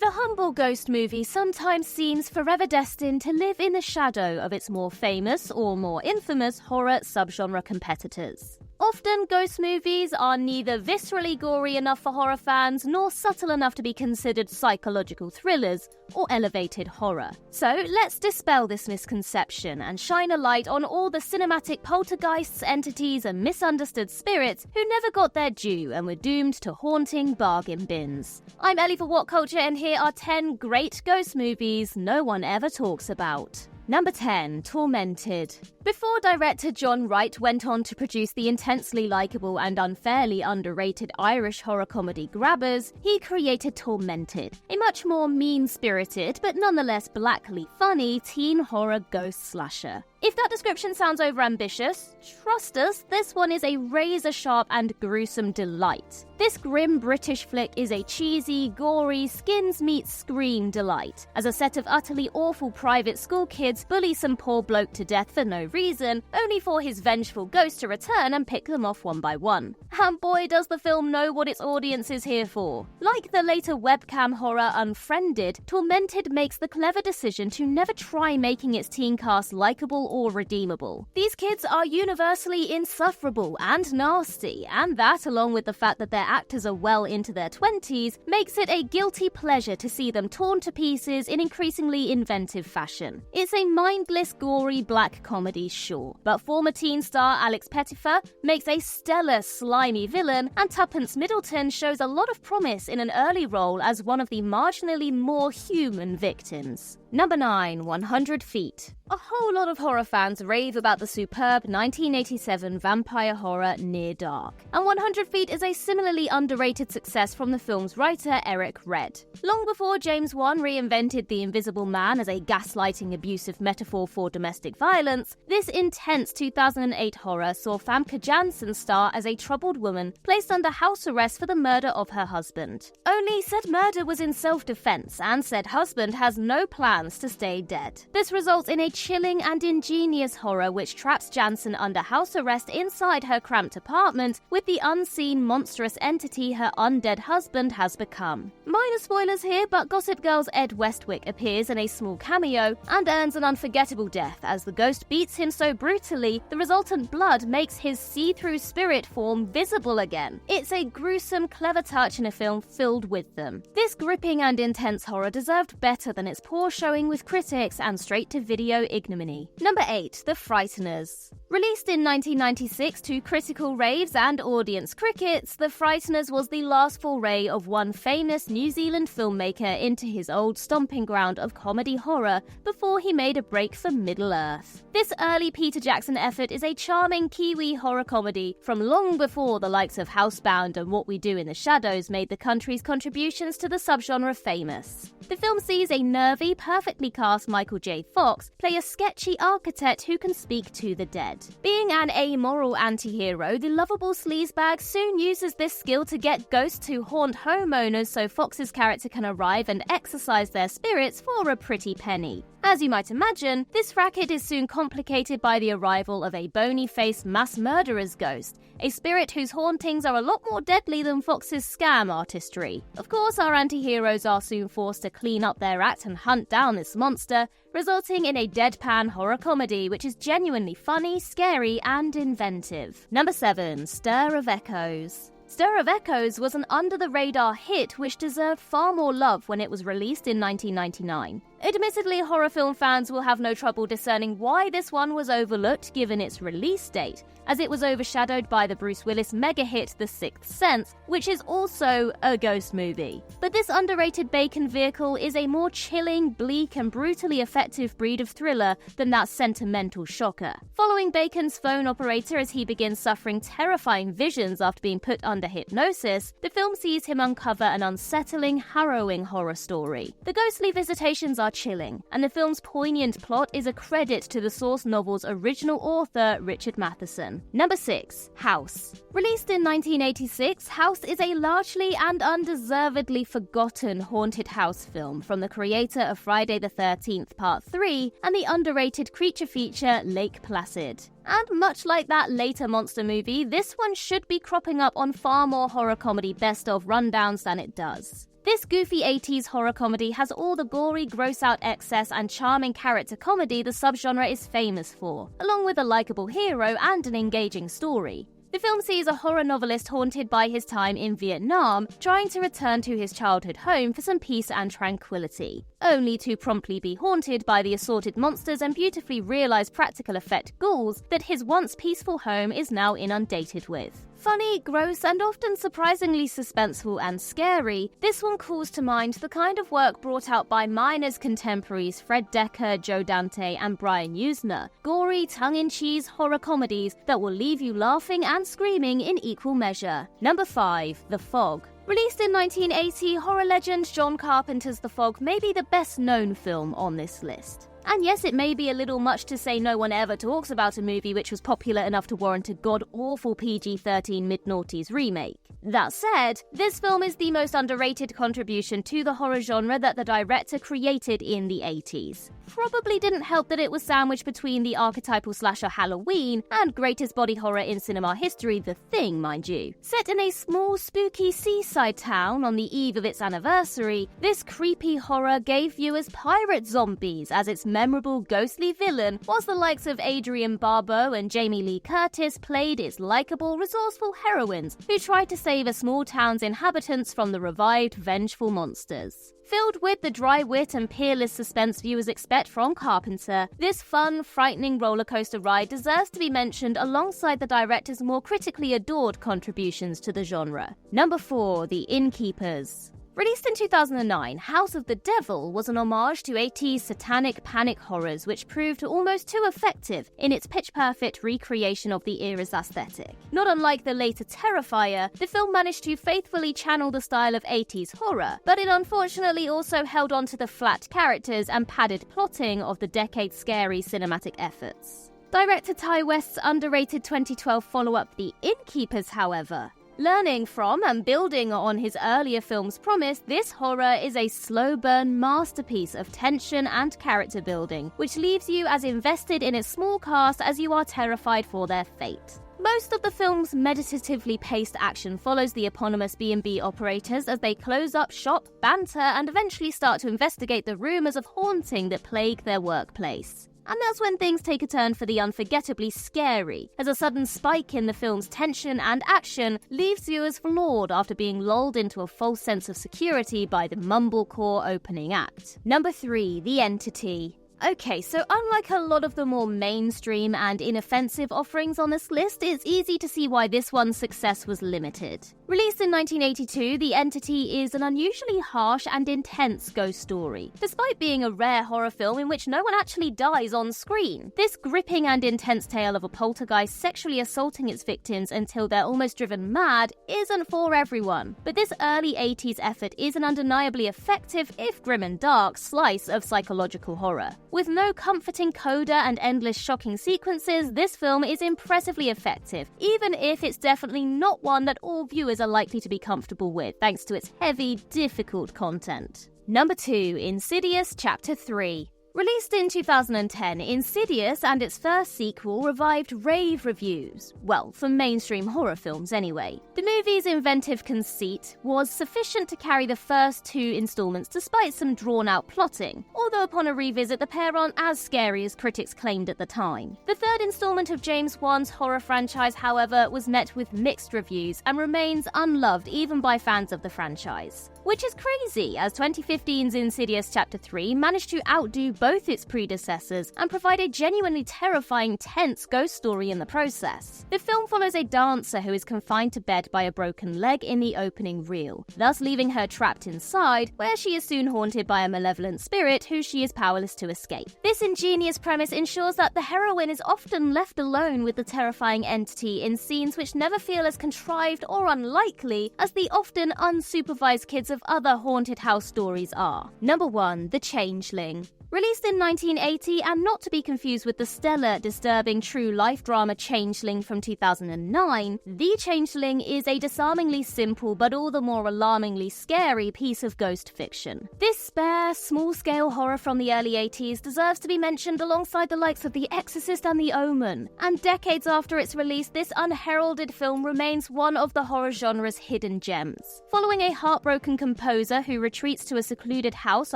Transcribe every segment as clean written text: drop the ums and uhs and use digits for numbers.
The humble ghost movie sometimes seems forever destined to live in the shadow of its more famous or more infamous horror subgenre competitors. Often, ghost movies are neither viscerally gory enough for horror fans nor subtle enough to be considered psychological thrillers or elevated horror. So let's dispel this misconception and shine a light on all the cinematic poltergeists, entities, and misunderstood spirits who never got their due and were doomed to haunting bargain bins. I'm Ellie for What Culture, and here are 10 great ghost movies no one ever talks about. Number 10. Tormented. Before director John Wright went on to produce the intensely likeable and unfairly underrated Irish horror comedy Grabbers, he created Tormented, a much more mean-spirited but nonetheless blackly funny teen horror ghost slasher. If that description sounds overambitious, trust us, this one is a razor-sharp and gruesome delight. This grim British flick is a cheesy, gory, skins-meet-scream delight, as a set of utterly awful private school kids bully some poor bloke to death for no reason, only for his vengeful ghost to return and pick them off one by one. And boy, does the film know what its audience is here for. Like the later webcam horror Unfriended, Tormented makes the clever decision to never try making its teen cast likeable or redeemable. These kids are universally insufferable and nasty, and that, along with the fact that their actors are well into their 20s, makes it a guilty pleasure to see them torn to pieces in increasingly inventive fashion. It's a mindless, gory black comedy, sure, but former teen star Alex Pettyfer makes a stellar, slimy villain, and Tuppence Middleton shows a lot of promise in an early role as one of the marginally more human victims. Number 9. 100 Feet. A whole lot of horror fans rave about the superb 1987 vampire horror Near Dark, and 100 Feet is a similarly underrated success from the film's writer Eric Red. Long before James Wan reinvented the Invisible Man as a gaslighting abusive metaphor for domestic violence, this intense 2008 horror saw Famke Janssen star as a troubled woman placed under house arrest for the murder of her husband. Only said murder was in self-defense, and said husband has no plans to stay dead. This results in a chilling and ingenious horror which traps Janssen under house arrest inside her cramped apartment with the unseen monstrous entity her undead husband has become. Minor spoilers here, but Gossip Girl's Ed Westwick appears in a small cameo and earns an unforgettable death as the ghost beats him so brutally the resultant blood makes his see-through spirit form visible again. It's a gruesome, clever touch in a film filled with them. This gripping and intense horror deserved better than its poor showing with critics and straight-to-video ignominy. Number 8. The Frighteners. Released in 1996 to critical raves and audience crickets, The Frighteners was the last foray of one famous New Zealand filmmaker into his old stomping ground of comedy horror before he made a break for Middle-earth. This early Peter Jackson effort is a charming Kiwi horror comedy from long before the likes of Housebound and What We Do in the Shadows made the country's contributions to the subgenre famous. The film sees a nervy, perfectly cast Michael J. Fox play a sketchy architect who can speak to the dead. Being an amoral anti-hero, the lovable sleazebag soon uses this skill to get ghosts to haunt homeowners so Fox's character can arrive and exorcise their spirits for a pretty penny. As you might imagine, this racket is soon complicated by the arrival of a bony-faced mass murderer's ghost, a spirit whose hauntings are a lot more deadly than Fox's scam artistry. Of course, our anti-heroes are soon forced to clean up their act and hunt down this monster, resulting in a deadpan horror comedy which is genuinely funny, scary, and inventive. Number 7. Stir of Echoes. Stir of Echoes was an under-the-radar hit which deserved far more love when it was released in 1999. Admittedly, horror film fans will have no trouble discerning why this one was overlooked given its release date, as it was overshadowed by the Bruce Willis mega-hit The Sixth Sense, which is also a ghost movie. But this underrated Bacon vehicle is a more chilling, bleak, and brutally effective breed of thriller than that sentimental shocker. Following Bacon's phone operator as he begins suffering terrifying visions after being put under hypnosis, the film sees him uncover an unsettling, harrowing horror story. The ghostly visitations are chilling, and the film's poignant plot is a credit to the source novel's original author, Richard Matheson. Number 6. House. Released in 1986, House is a largely and undeservedly forgotten haunted house film from the creator of Friday the 13th Part 3 and the underrated creature feature Lake Placid. And much like that later monster movie, this one should be cropping up on far more horror comedy best-of rundowns than it does. This goofy 80s horror comedy has all the gory, gross-out excess and charming character comedy the subgenre is famous for, along with a likable hero and an engaging story. The film sees a horror novelist haunted by his time in Vietnam, trying to return to his childhood home for some peace and tranquility, only to promptly be haunted by the assorted monsters and beautifully realized practical effect ghouls that his once peaceful home is now inundated with. Funny, gross, and often surprisingly suspenseful and scary, this one calls to mind the kind of work brought out by Miner's contemporaries Fred Dekker, Joe Dante, and Brian Usner. Gory, tongue-in-cheek horror comedies that will leave you laughing and screaming in equal measure. Number 5. The Fog. Released in 1980, horror legend John Carpenter's The Fog may be the best-known film on this list. And yes, it may be a little much to say no one ever talks about a movie which was popular enough to warrant a god-awful PG-13 mid-noughties remake. That said, this film is the most underrated contribution to the horror genre that the director created in the 80s. Probably didn't help that it was sandwiched between the archetypal slasher Halloween and greatest body horror in cinema history, The Thing, mind you. Set in a small, spooky seaside town on the eve of its anniversary, this creepy horror gave viewers pirate zombies as its memorable ghostly villain, whilst the likes of Adrienne Barbeau and Jamie Lee Curtis played its likeable, resourceful heroines who tried to save a small town's inhabitants from the revived, vengeful monsters. Filled with the dry wit and peerless suspense viewers expect from Carpenter, this fun, frightening rollercoaster ride deserves to be mentioned alongside the director's more critically adored contributions to the genre. Number 4. The Innkeepers. Released in 2009, House of the Devil was an homage to 80s satanic panic horrors which proved almost too effective in its pitch-perfect recreation of the era's aesthetic. Not unlike the later Terrifier, the film managed to faithfully channel the style of 80s horror, but it unfortunately also held on to the flat characters and padded plotting of the decade's scary cinematic efforts. Director Ty West's underrated 2012 follow-up The Innkeepers, however, learning from and building on his earlier film's promise, this horror is a slow-burn masterpiece of tension and character building, which leaves you as invested in its small cast as you are terrified for their fate. Most of the film's meditatively paced action follows the eponymous B&B operators as they close up shop, banter, and eventually start to investigate the rumors of haunting that plague their workplace. And that's when things take a turn for the unforgettably scary, as a sudden spike in the film's tension and action leaves viewers floored after being lulled into a false sense of security by the mumblecore opening act. Number 3. The Entity. Okay, so unlike a lot of the more mainstream and inoffensive offerings on this list, it's easy to see why this one's success was limited. Released in 1982, The Entity is an unusually harsh and intense ghost story. Despite being a rare horror film in which no one actually dies on screen, this gripping and intense tale of a poltergeist sexually assaulting its victims until they're almost driven mad isn't for everyone. But this early 80s effort is an undeniably effective, if grim and dark, slice of psychological horror. With no comforting coda and endless shocking sequences, this film is impressively effective, even if it's definitely not one that all viewers are likely to be comfortable with, thanks to its heavy, difficult content. Number 2. Insidious Chapter 3. Released in 2010, Insidious and its first sequel revived rave reviews. Well, for mainstream horror films anyway. The movie's inventive conceit was sufficient to carry the first 2 installments despite some drawn-out plotting, although upon a revisit the pair aren't as scary as critics claimed at the time. The third installment of James Wan's horror franchise, however, was met with mixed reviews and remains unloved even by fans of the franchise. Which is crazy, as 2015's Insidious Chapter 3 managed to outdo both its predecessors and provide a genuinely terrifying, tense ghost story in the process. The film follows a dancer who is confined to bed by a broken leg in the opening reel, thus leaving her trapped inside, where she is soon haunted by a malevolent spirit who she is powerless to escape. This ingenious premise ensures that the heroine is often left alone with the terrifying entity in scenes which never feel as contrived or unlikely as the often unsupervised kids of other haunted house stories are. Number 1. The Changeling. Released in 1980 and not to be confused with the stellar, disturbing true-life drama Changeling from 2009, The Changeling is a disarmingly simple but all the more alarmingly scary piece of ghost fiction. This spare, small-scale horror from the early 80s deserves to be mentioned alongside the likes of The Exorcist and The Omen, and decades after its release, this unheralded film remains one of the horror genre's hidden gems. Following a heartbroken composer who retreats to a secluded house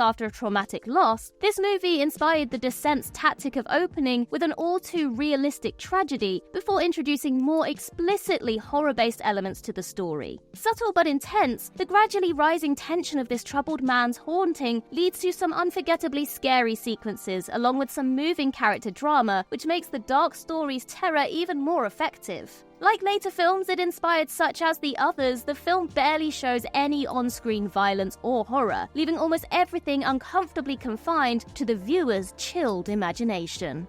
after a traumatic loss, this movie inspired The Descent's tactic of opening with an all-too-realistic tragedy before introducing more explicitly horror-based elements to the story. Subtle but intense, the gradually rising tension of this troubled man's haunting leads to some unforgettably scary sequences, along with some moving character drama, which makes the dark story's terror even more effective. Like later films it inspired such as The Others, the film barely shows any on-screen violence or horror, leaving almost everything uncomfortably confined to the viewer's chilled imagination.